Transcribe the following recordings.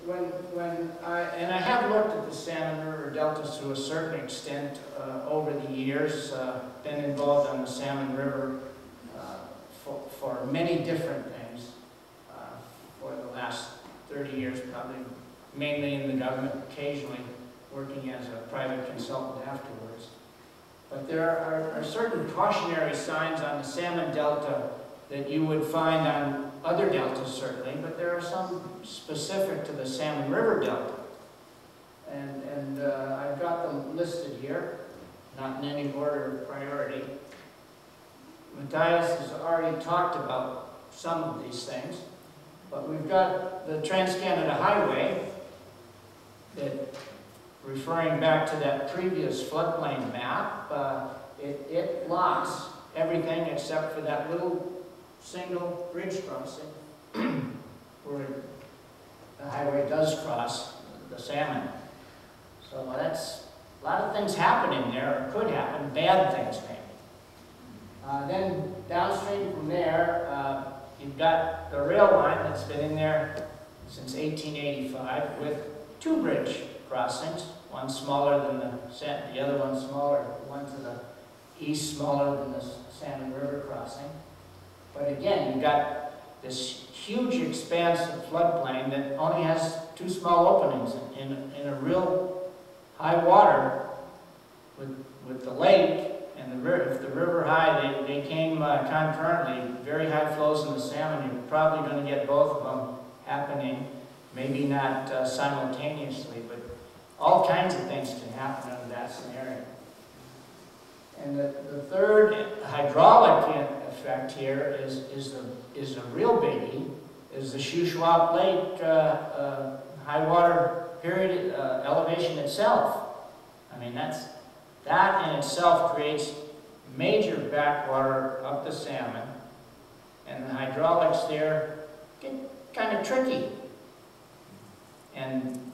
and I have looked at the Salmon River deltas to a certain extent over the years, been involved on the Salmon River for many different things for the last 30 years, probably mainly in the government, occasionally working as a private consultant afterwards. But there are certain cautionary signs on the Salmon Delta that you would find on other deltas, certainly, but there are some specific to the Salmon River Delta. And I've got them listed here, not in any order of priority. Matthias has already talked about some of these things, but we've got the Trans-Canada Highway that, referring back to that previous floodplain map, it blocks everything except for that little single bridge crossing where the highway does cross the salmon. So that's a lot of things happening there, or could happen, bad things maybe. Then downstream from there, you've got the rail line that's been in there since 1885 with two bridge crossings, one smaller than the other one smaller, one to the east smaller than the Salmon River crossing. But again, you've got this huge expanse of floodplain that only has two small openings in a real high water with the lake and the river. If the river high, they came concurrently, very high flows in the salmon. You're probably going to get both of them happening, maybe not simultaneously, but all kinds of things can happen under that scenario. And the third hydraulic effect here is a real biggie, is the Shuswap Lake high water period elevation itself. I mean, that in itself creates major backwater up the salmon, and the hydraulics there get kind of tricky. And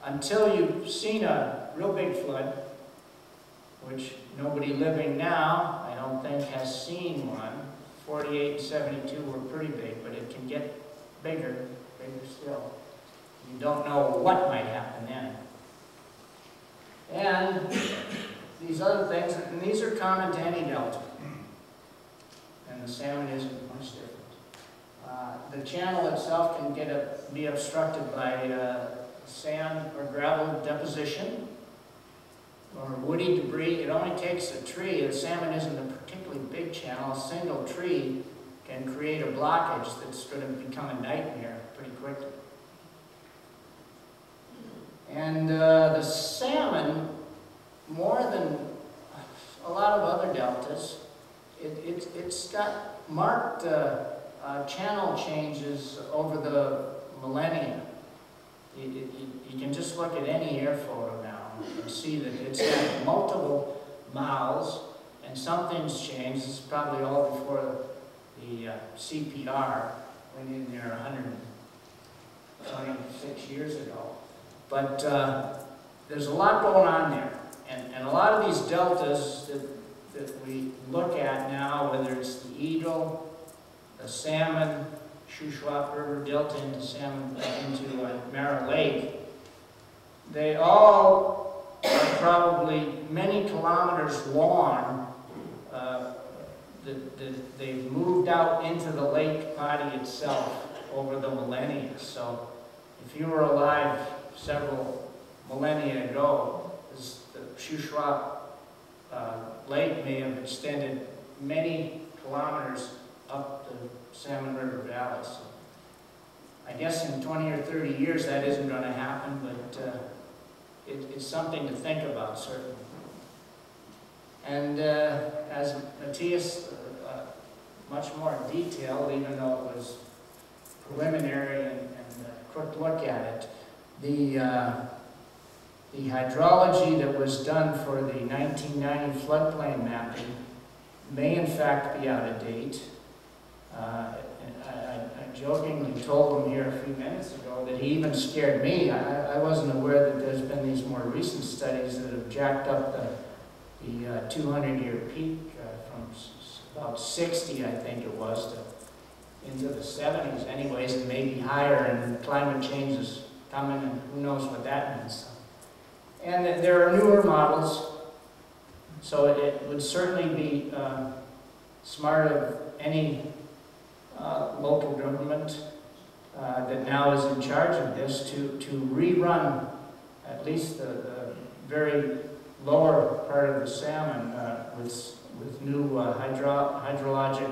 until you've seen a real big flood, which nobody living now, I don't think, has seen one. 48 and 72 were pretty big, but it can get bigger still. You don't know what might happen then. And these other things, and these are common to any delta. And the salmon isn't much different. The channel itself can be obstructed by sand or gravel deposition or woody debris. It only takes a tree. The salmon isn't a particularly big channel. A single tree can create a blockage that's going to become a nightmare pretty quickly. And the salmon, more than a lot of other deltas, it's got marked channel changes over the millennia. You can just look at any air photo now and see that it's got multiple mouths, and something's changed. It's probably all before the CPR went in there 126 years ago. But there's a lot going on there. And a lot of these deltas that we look at now, whether it's the Eagle, the salmon, Shuswap River Delta into salmon, into Mara Lake, they all are probably many kilometers long. They've moved out into the lake body itself over the millennia. So if you were alive several millennia ago, the Shuswap Lake may have extended many kilometers up the Salmon River Valley. So I guess in 20 or 30 years that isn't going to happen, but it's something to think about, certainly. And as Matthias, much more detailed, even though it was preliminary and a quick look at it, the hydrology that was done for the 1990 floodplain mapping may in fact be out of date. I jokingly told him here a few minutes ago that he even scared me. I wasn't aware that there's been these more recent studies that have jacked up the 200-year peak from about 60, I think it was, into the 70s anyways, and maybe higher, and climate change is coming, and who knows what that means. And there are newer models, so it would certainly be smart of any local government that now is in charge of this to rerun at least the very lower part of the salmon with new hydrologic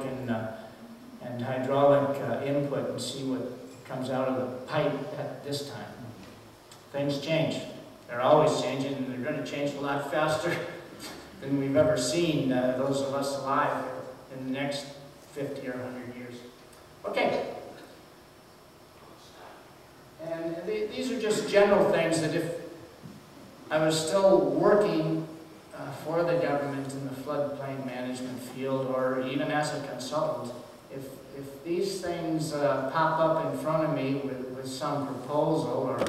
and hydraulic input, and see what comes out of the pipe at this time. Things change. They're always changing, and they're going to change a lot faster than we've ever seen, those of us alive, in the next 50 or 100 years. Okay. And these are just general things that if I was still working for the government in the floodplain management field, or even as a consultant, if these things pop up in front of me with some proposal, or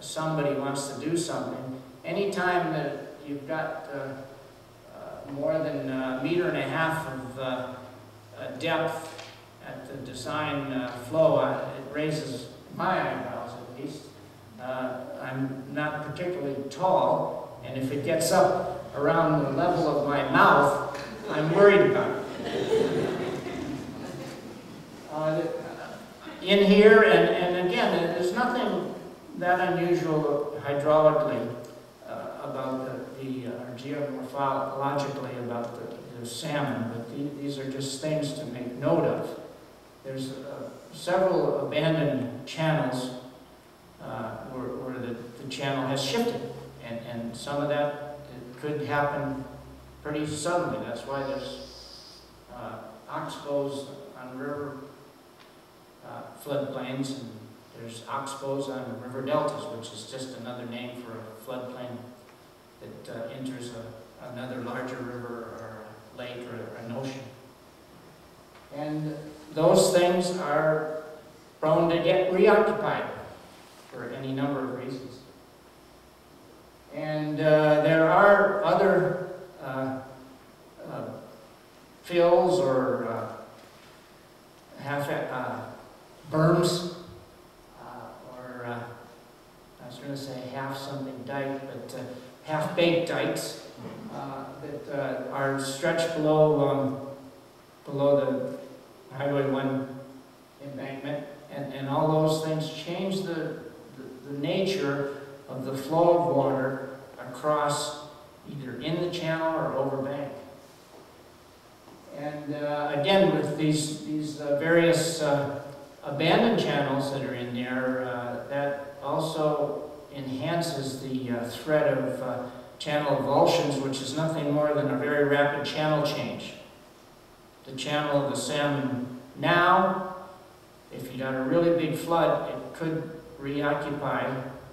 somebody wants to do something, anytime that you've got more than 1.5 meters of depth at the design flow, it raises my eyebrows at least. I'm not particularly tall, and if it gets up around the level of my mouth, I'm worried about it. In here, and again, there's nothing that unusual hydraulically about or geomorphologically about the salmon, but these are just things to make note of. There's several abandoned channels where the channel has shifted, and some of that could happen pretty suddenly. That's why there's oxbows on river floodplains, and there's oxbows on river deltas, which is just another name for a floodplain that enters another larger river or a lake or an ocean. And those things are prone to get reoccupied for any number of reasons. And there are other fills or berms, or I was going to say half something dike, but half-baked dikes that are stretched below the Highway 1 embankment, and all those things change the nature of the flow of water across either in the channel or over bank. And again, with these various abandoned channels that are in there, that also enhances the threat of channel avulsions, which is nothing more than a very rapid channel change. The channel of the salmon now, if you got a really big flood, it could reoccupy,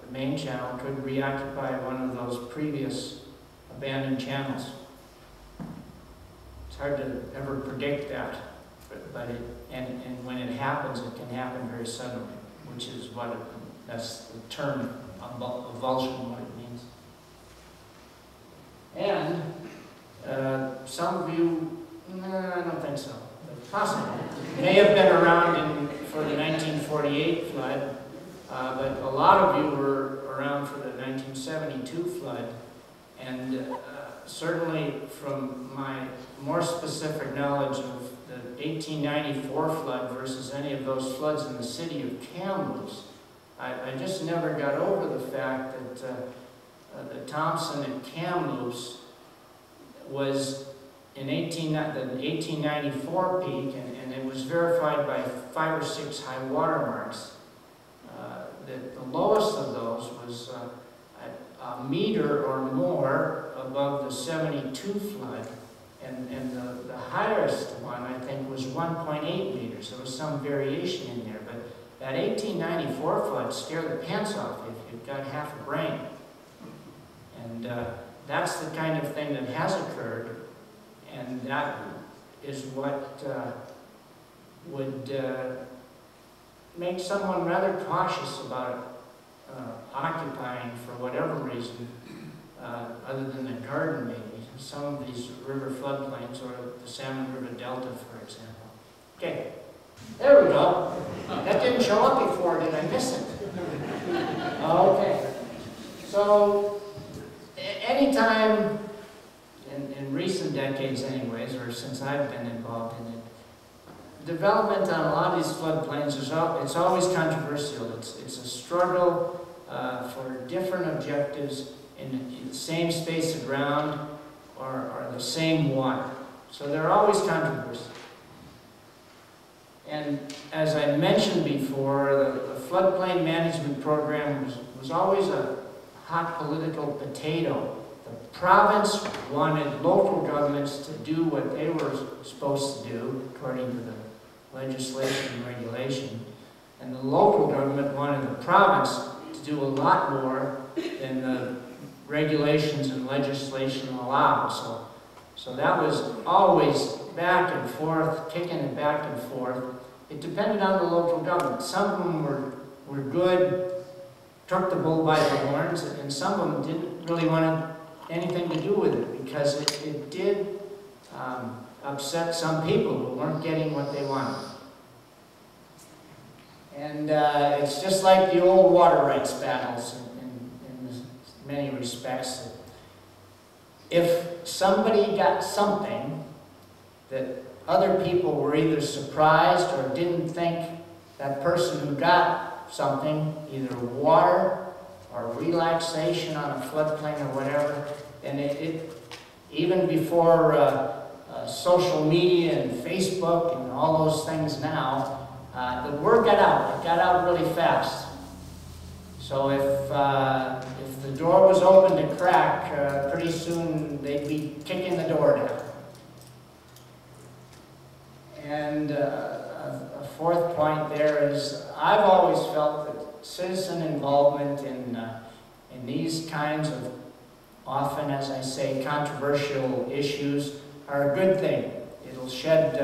the main channel could reoccupy one of those previous abandoned channels. It's hard to ever predict that, but and when it happens, it can happen very suddenly, which is that's the term avulsion, what it means. And some of you, I don't think so, but possibly, may have been around for the 1948 flood, but a lot of you were around for the 1972 flood, and certainly from my more specific knowledge of the 1894 flood versus any of those floods in the city of Kamloops, I just never got over the fact that the Thompson at Kamloops was in the 1894 peak, and it was verified by 5 or 6 high water marks. The lowest of those was a meter or more above the 72 flood, and the highest one, I think, was 1.8 meters. There was some variation in there, but that 1894 flood scared the pants off you if you've got half a brain. And that's the kind of thing that has occurred, and that is what would make someone rather cautious about occupying for whatever reason, other than the garden maybe, some of these river floodplains, or the Salmon River Delta, for example. Okay, there we go. That didn't show up before, did I miss it? development on a lot of these floodplains it's always controversial. It's a struggle for different objectives in the same space of ground or the same water. So they're always controversial. And as I mentioned before, the floodplain management program was always a hot political potato. The province wanted local governments to do what they were supposed to do, according to the legislation and regulation. And the local government wanted the province to do a lot more than the regulations and legislation allowed. So that was always back and forth, kicking it back and forth. It depended on the local government. Some of them were good, took the bull by the horns, and some of them didn't really want anything to do with it, because it did upset some people who weren't getting what they wanted. And it's just like the old water rights battles in many respects. If somebody got something that other people were either surprised or didn't think that person who got something, either water or relaxation on a floodplain or whatever, and even before social media and Facebook and all those things now, the word got out. It got out really fast. So if the door was open to crack, pretty soon they'd be kicking the door down. And a fourth point there is, I've always felt that citizen involvement in these kinds of, often, as I say, controversial issues are a good thing. It'll shed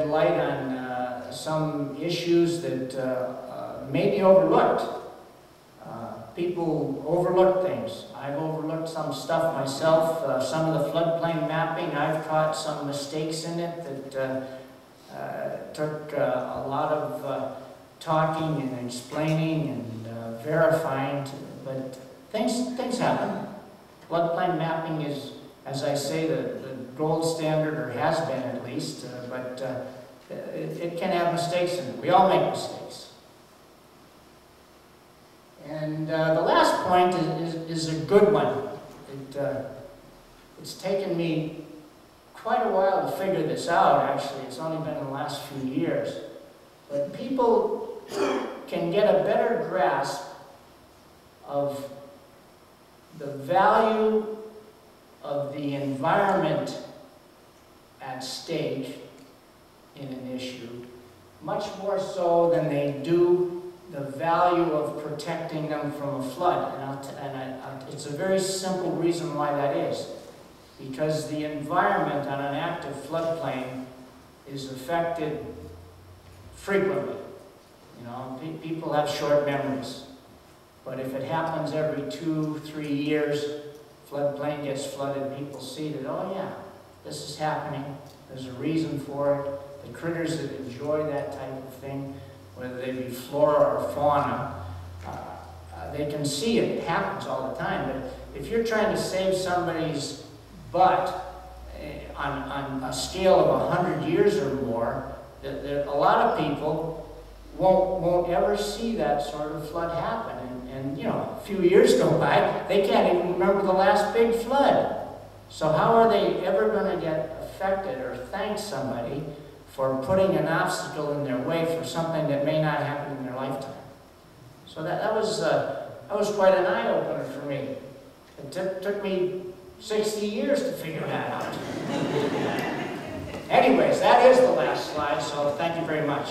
light on some issues that may be overlooked. People overlook things. I've overlooked some stuff myself. Some of the floodplain mapping, I've caught some mistakes in it that took a lot of talking and explaining and verifying. But things happen. Floodplain mapping is, as I say, the gold standard, or has been at least, but it can have mistakes in it. We all make mistakes. And the last point is a good one. It's taken me quite a while to figure this out, actually. It's only been in the last few years. But people can get a better grasp of the value of the environment at stake in an issue, much more so than they do the value of protecting them from a flood. And it's a very simple reason why that is. Because the environment on an active floodplain is affected frequently. You know, people have short memories. But if it happens every 2-3 years, floodplain gets flooded, people see that, oh yeah, this is happening, there's a reason for it. The critters that enjoy that type of thing, whether they be flora or fauna, they can see it. It happens all the time. But if you're trying to save somebody's butt on a scale of 100 years or more, a lot of people won't ever see that sort of flood happen. And you know, a few years go by, they can't even remember the last big flood. So how are they ever going to get affected or thank somebody for putting an obstacle in their way for something that may not happen in their lifetime? So that was quite an eye-opener for me. It took me 60 years to figure that out. Anyways, that is the last slide, so thank you very much.